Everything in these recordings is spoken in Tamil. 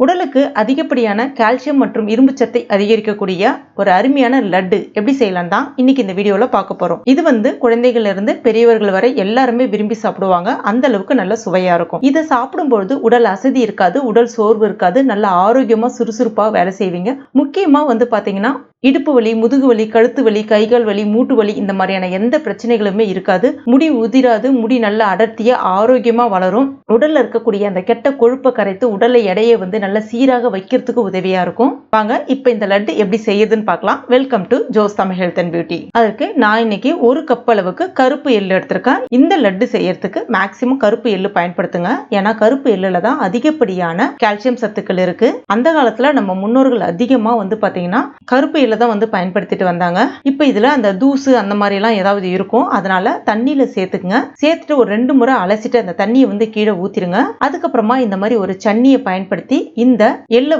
உடலுக்கு அதிகப்படியான கால்சியம் மற்றும் இரும்பு சத்தை அதிகரிக்கக்கூடிய ஒரு அருமையான லட்டு எப்படி செய்யலாம் தான் இன்னைக்கு இந்த வீடியோல பார்க்க போறோம். இது குழந்தைகள்ல இருந்து பெரியவர்கள் வரை எல்லாருமே விரும்பி சாப்பிடுவாங்க. அந்த அளவுக்கு நல்ல சுவையா இருக்கும். இதை சாப்பிடும்பொழுது உடல் அசதி இருக்காது, உடல் சோர்வு இருக்காது, நல்ல ஆரோக்கியமா சுறுசுறுப்பா வேலை செய்வீங்க. முக்கியமா பாத்தீங்கன்னா இடுப்பு வலி, முதுகு வலி, கழுத்து வலி, கைகால் வலி, மூட்டு வலி இந்த மாதிரியான எந்த பிரச்சனைகளுமே இருக்காது. முடி உதிராது, முடி நல்ல அடர்த்தியா ஆரோக்கியமா வளரும். உடல்ல இருக்கக்கூடிய அந்த கெட்ட கொழுப்பை கரைத்து உடலை எடையை நல்ல சீராக வைக்கிறதுக்கு உதவியா இருக்கும். வாங்க இப்ப இந்த லட்டு எப்படி செய்யுதுன்னு பார்க்கலாம். Welcome to Jos Tamil health and beauty. அதற்கு நான் இன்னைக்கு 1 கப் அளவுக்கு கருப்பு எள்ளு எடுத்திருக்கேன். இந்த லட்டு செய்யறதுக்கு மேக்சிமம் கருப்பு எள்ளு பயன்படுத்துங்க. ஏன்னா கருப்பு எள்ளுல தான் அதிகப்படியான கால்சியம் சத்துக்கள் இருக்கு. அந்த காலத்துல நம்ம முன்னோர்கள் அதிகமா பாத்தீங்கன்னா கருப்பு எள்ளு தான் பயன்படுத்திட்டு வந்தாங்க. இப்ப இதுல அந்த தூசு அந்த மாதிரி எல்லாம் ஏதாவது இருக்கும். அதனால தண்ணியில சேர்த்துக்குங்க. சேர்த்துட்டு ஒரு 2 முறை அலசிட்டு அந்த தண்ணியை கீழே ஊத்திருங்க. அதுக்கப்புறமா இந்த மாதிரி ஒரு சன்னியை பயன்படுத்தி இந்த எள்ளை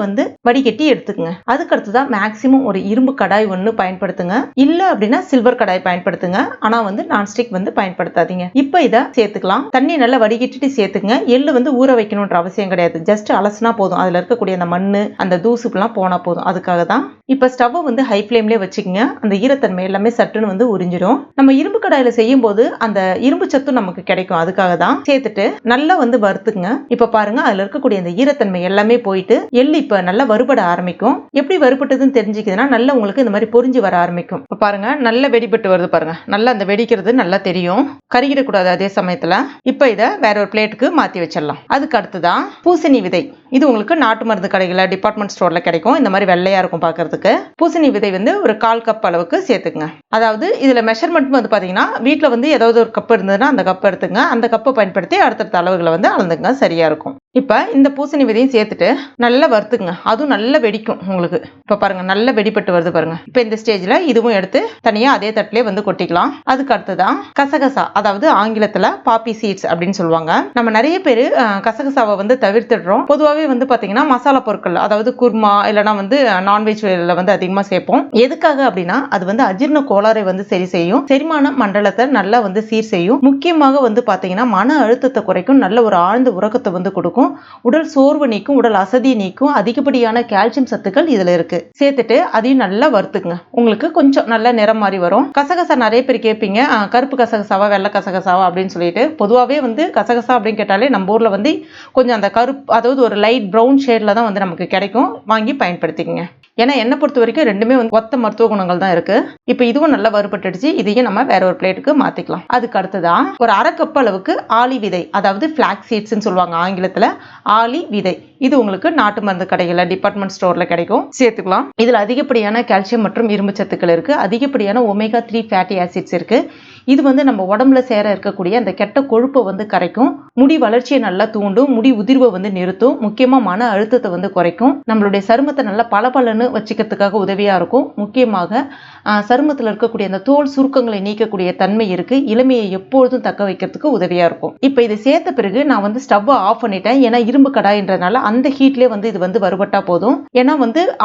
வடிகட்டி எடுத்துக்குங்க. அதுக்கு அடுத்துதான் மேக்சிமம் ஒரு இரும்பு கடாய் ஒண்ணு பயன்படுத்துங்க. இல்ல அப்படின்னா சில்வர் கடாய் பயன்படுத்துங்க. ஆனா நான்ஸ்டிக் பயன்படுத்தாதீங்க. இப்ப இதை சேர்த்துக்கலாம். தண்ணி நல்லா வடிகட்டிட்டு சேர்த்துக்குங்க. எள்ளு ஊற வைக்கணும்ன்ற அவசியம் கிடையாது. ஜஸ்ட் அலசினா போதும். அதுல இருக்கக்கூடிய அந்த மண்ணு அந்த தூசுலாம் போனா போதும். அதுக்காக தான். இப்ப ஸ்டவ் ஹை ஃப்ளேம்லயே வச்சுக்கோங்க. அந்த ஈரத்தன்மை எல்லாமே சட்டுன்னு உறிஞ்சிடும். நம்ம இரும்பு கடாயில செய்யும் போது அந்த இரும்பு சத்து நமக்கு கிடைக்கும். அதுக்காக தான். சேர்த்துட்டு நல்லா வறுத்துக்குங்க. இப்ப பாருங்க அதுல இருக்கக்கூடிய அந்த ஈரத்தன்மை எல்லாமே போயிட்டு எள்ளு இப்ப நல்லா வறுபட ஆரம்பிக்கும். எப்படி வறுபட்டதுன்னு தெரிஞ்சுக்குதுன்னா நல்லா உங்களுக்கு இந்த மாதிரி பொரிஞ்சு வர ஆரம்பிக்கும். இப்ப பாருங்க நல்லா வெடிபட்டு வருது பாருங்க. நல்லா அந்த வெடிக்கிறது நல்லா தெரியும். கருகிடக்கூடாது அதே சமயத்துல. இப்ப இதை வேற ஒரு பிளேட்டுக்கு மாத்தி வச்சிடலாம். அதுக்கு அடுத்துதான் பூசணி விதை. இது உங்களுக்கு நாட்டு மருந்து கடைகள்ல டிபார்ட்மெண்ட் ஸ்டோர்ல கிடைக்கும். இந்த மாதிரி வெள்ளையா இருக்கும் பாக்குறதுக்கு. பூசணி விதை ஒரு 1/4 கப் அளவுக்கு சேர்த்துக்குங்க. அதாவது இதுல மெஷர்மெண்ட் பாத்தீங்கன்னா வீட்டுல ஏதாவது ஒரு கப் இருந்ததுன்னா அந்த கப் எடுத்துங்க. அந்த கப்பை பயன்படுத்தி அடுத்தடுத்த அளவுகளை அளந்துங்க. சரியா இருக்கும். இப்ப இந்த பூசணி விதையும் சேர்த்துட்டு நல்லா வறுத்துங்க. அதுவும் நல்லா வெடிக்கும் உங்களுக்கு. இப்ப பாருங்க நல்லா வெடிப்பட்டு வருது பாருங்க. இப்ப இந்த ஸ்டேஜ்ல இதுவும் எடுத்து தனியா அதே தட்டிலே கொட்டிக்கலாம். அதுக்கு அடுத்துதான் கசகசா, அதாவது ஆங்கிலத்துல பாப்பி சீட்ஸ் அப்படின்னு சொல்லுவாங்க. நம்ம நிறைய பேரு கசகசாவை தவிர்த்துடுறோம். பொதுவாகவே பாத்தீங்கன்னா மசாலா பொருட்கள், அதாவது குர்மா இல்லைன்னா நான்வெஜ் அதிகமா சேர்ப்போம். எதுக்காக அப்படின்னா அது அஜீரண கோளாறை சரி செய்யும். செரிமான மண்டலத்தை நல்லா சீர் செய்யும். முக்கியமாக பாத்தீங்கன்னா மன அழுத்தத்தை குறைக்கும். நல்ல ஒரு ஆழ்ந்த உறக்கத்தை கொடுக்கும். உடல் சோர்வு நீக்கும், உடல் அசதி நீக்கும். அதிகப்படியான கால்சியம் சத்துக்கள் இதுல இருக்கு. சேர்த்துட்டு அதையும் நல்லா வறுத்துக்குங்க. உங்களுக்கு கொஞ்சம் நல்ல நிறம் மாதிரி வரும். கசகசா நிறைய பேர் கேட்பீங்க, கருப்பு கசகசாவா வெள்ளை கசகசாவா அப்படின்னு சொல்லிட்டு. பொதுவாகவே கசகசா அப்படின்னு கேட்டாலே நம்ம ஊர்ல கொஞ்சம் அந்த கருப்பு, அதாவது ஒரு லைட் ப்ரௌன் ஷேட்ல தான் நமக்கு கிடைக்கும். வாங்கி பயன்படுத்திக்கங்க. ஏன்னா என்னை பொறுத்த வரைக்கும் ரெண்டுமே ஒத்த மருத்துவ குணங்கள் தான் இருக்கு. இப்ப இதுவும் நல்லா வறுபட்டுடுச்சு. இதையும் நம்ம வேற ஒரு பிளேட்டுக்கு மாத்திக்கலாம். அதுக்கு அடுத்துதான் ஒரு 1/2 கப் அளவுக்கு ஆளி விதை, அதாவது பிளாக் சீட்ஸ் சொல்லுவாங்க ஆங்கிலத்துல. ஆளி விதை இது உங்களுக்கு நாட்டு மருந்து கடைகள்ல டிபார்ட்மெண்ட் ஸ்டோர்ல கிடைக்கும். சேர்த்துக்கலாம். இதுல அதிகப்படியான கால்சியம் மற்றும் இரும்பு சத்துக்கள் இருக்கு. அதிகப்படியான ஒமேகா 3 ஃபேட்டி ஆசிட்ஸ் இருக்கு. இது நம்ம உடம்புல சேர இருக்கக்கூடிய அந்த கெட்ட கொழுப்பை கரைக்கும். முடி வளர்ச்சியை நல்லா தூண்டும். முடி உதிர்வை நிறுத்தும். முக்கியமா மன அழுத்தத்தை குறைக்கும். நம்மளுடைய சருமத்தை நல்லா பளபளன்னு வச்சுக்கிறதுக்காக உதவியா இருக்கும். முக்கியமாக சருமத்தில் இருக்கக்கூடிய அந்த தோல் சுருக்கங்களை நீக்கக்கூடிய தன்மை இருக்கு. இளமையை எப்பொழுதும் தக்க வைக்கிறதுக்கு உதவியா இருக்கும். இப்ப இதை சேர்த்த பிறகு நான் ஸ்டவ் ஆஃப் பண்ணிட்டேன். ஏன்னா இரும்பு கடாயின்றனால அந்த ஹீட்லயே இது வறுபட்டா போதும். ஏன்னா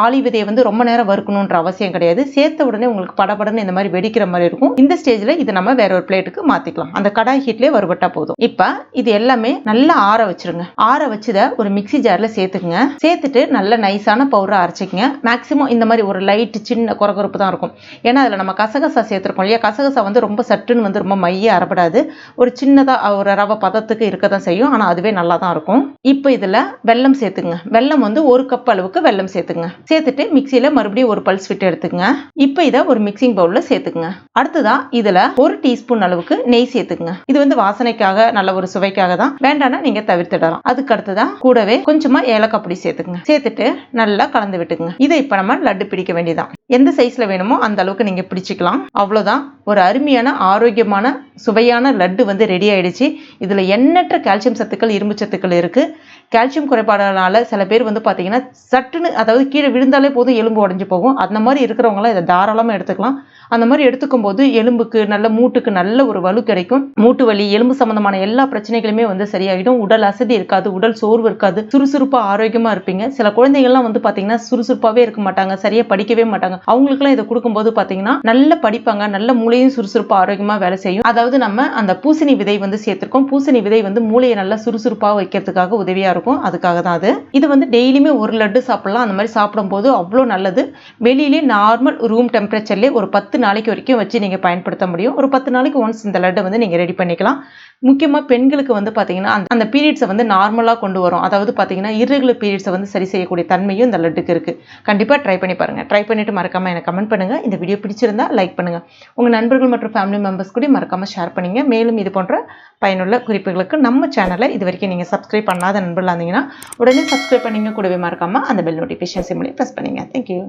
ஆளி விதையை ரொம்ப நேரம் வறுக்கணும்ன்ற அவசியம் கிடையாது. சேர்த்த உடனே உங்களுக்கு படபடன்னு இந்த மாதிரி வெடிக்கிற மாதிரி இருக்கும். இந்த ஸ்டேஜ்ல இதை நம்ம வேற ஒரு பிளேட்டுக்கு மாத்திக்கலாம். அந்த கடாய் ஹீட்லயே வறுபட்டா போதும். இப்ப இது எல்லாமே நல்லா ஆற வச்சிருங்க. ஆற வச்சுத ஒரு மிக்ஸி ஜார்ல சேர்த்துக்குங்க. சேர்த்துட்டு நல்ல நைஸான பவுடரா அரைச்சிக்கங்க. மேக்சிமம் இந்த மாதிரி ஒரு லைட் சின்ன கொரகொரப்பு தான் இருக்கும். ஏன்னா அதுல நம்ம கசகசா சேர்த்திருக்கோம் இல்லையா. கசகசா ரொம்ப சட்டுன்னு ரொம்ப மைய அரைப்படாது. ஒரு சின்னதா ஒரு ரவை பதத்துக்கு இருக்கதான் செய்யும். ஆனா அதுவே நல்லா தான் இருக்கும். இப்ப இதுல வெல்லம் சேர்த்துங்க. வெல்லம் 1 கப் அளவுக்கு வெல்லம் சேர்த்துங்க. சேர்த்துட்டு மிக்சியில மறுபடியும் ஒரு பல்ஸ் விட்டு எடுத்துங்க. இப்ப இதை ஒரு மிக்சிங் பவுல்ல சேர்த்துக்குங்க. அடுத்ததான் இதுல 1 டீஸ்பூன் அளவுக்கு நெய் சேர்த்துக்குங்க. இது வாசனைக்காக, நல்ல ஒரு சுவைக்காக தான். வேண்டாம்னா நீங்க தவிர்த்துடலாம். அதுக்கு அடுத்ததான் கூடவே கொஞ்சமா ஏலக்காய் பொடி சேர்த்துக்குங்க. சேர்த்துட்டு நல்லா கலந்து விட்டுக்குங்க. இதை இப்ப நம்ம லட்டு பிடிக்க வேண்டியதான். எந்த சைஸ்ல வேணுமோ அந்த அளவுக்கு நீங்க பிடிச்சிக்கலாம். அவ்வளவுதான். ஒரு அருமையான ஆரோக்கியமான சுவையான லட்டு ரெடி ஆயிடுச்சு. இதுல எண்ணற்ற கால்சியம் சத்துக்கள், இரும்பு சத்துக்கள் இருக்கு. கால்சியம் குறைபாடுனால சில பேர் பாத்தீங்கன்னா சட்டுன்னு, அதாவது கீழே விழுந்தாலே போதும் எலும்பு உடைஞ்சு போகும். அந்த மாதிரி இருக்கிறவங்களாம் இதை தாராளமா எடுத்துக்கலாம். அந்த மாதிரி எடுத்துக்கும் போது எலும்புக்கு நல்ல, மூட்டுக்கு நல்ல ஒரு வலு கிடைக்கும். மூட்டு வலி, எலும்பு சம்பந்தமான எல்லா பிரச்சனைகளுமே சரியாயிடும். உடல் அசதி இருக்காது, உடல் சோர்வு இருக்காது, சுறுசுறுப்பா ஆரோக்கியமா இருப்பீங்க. சில குழந்தைகள்லாம் பாத்தீங்கன்னா சுறுசுறுப்பாவே இருக்க மாட்டாங்க, சரியா படிக்கவே மாட்டாங்க. அவங்களுக்குலாம் இதை கொடுக்கும்போது பார்த்தீங்கன்னா நல்ல படிப்பாங்க, நல்ல மூளையும் சுறுசுறுப்பாக ஆரோக்கியமாக வேலை செய்யும். அதாவது நம்ம அந்த பூசணி விதை வந்து சேர்த்திருக்கோம். பூசணி விதை வந்து மூளையை நல்லா சுறுசுறுப்பாக வைக்கிறதுக்காக உதவியாக இருக்கும். அதுக்காக தான் அது. இது வந்து டெய்லியுமே ஒரு லட்டு சாப்பிடலாம். அந்த மாதிரி சாப்பிடும்போது அவ்வளோ நல்லது. வெளியிலே நார்மல் ரூம் டெம்பரேச்சர்லேயே ஒரு 10 நாளைக்கு வரைக்கும் வச்சு நீங்கள் பயன்படுத்த முடியும். ஒரு 10 நாளைக்கு ஒன்ஸ் இந்த லட்டை வந்து நீங்கள் ரெடி பண்ணிக்கலாம். முக்கியமாக பெண்களுக்கு வந்து பார்த்தீங்கன்னா அந்த பீரியட்ஸை வந்து நார்மலாக கொண்டு வரும். அதாவது பார்த்தீங்கன்னா இர்ரெகுலர் பீரியட்ஸை வந்து சரி செய்யக்கூடிய தன்மையும் இந்த லட்டுக்கு இருக்குது. கண்டிப்பாக ட்ரை பண்ணி பாருங்கள். ட்ரை பண்ணிவிட்டு மறக்காமல் எனக்கு கமெண்ட் பண்ணுங்கள். இந்த வீடியோ பிடிச்சிருந்தா லைக் பண்ணுங்கள். உங்கள் நண்பர்கள் மற்றும் ஃபேமிலி மெம்பர்ஸ் கூட மறக்காமல் ஷேர் பண்ணுங்க. மேலும் இது போன்ற பயனுள்ள குறிப்புகளுக்கு நம்ம சேனலை இது வரைக்கும் நீங்கள் சப்ஸ்கிரைப் பண்ணாத நண்பர்களாக இருந்தீங்கன்னா உடனே சப்ஸ்கிரைப் பண்ணிங்க. கூடவே மறக்காமல் அந்த பெல் நோட்டிஃபிகேஷன் சிம்லையும் ப்ரெஸ் பண்ணுங்க. தேங்க்யூ.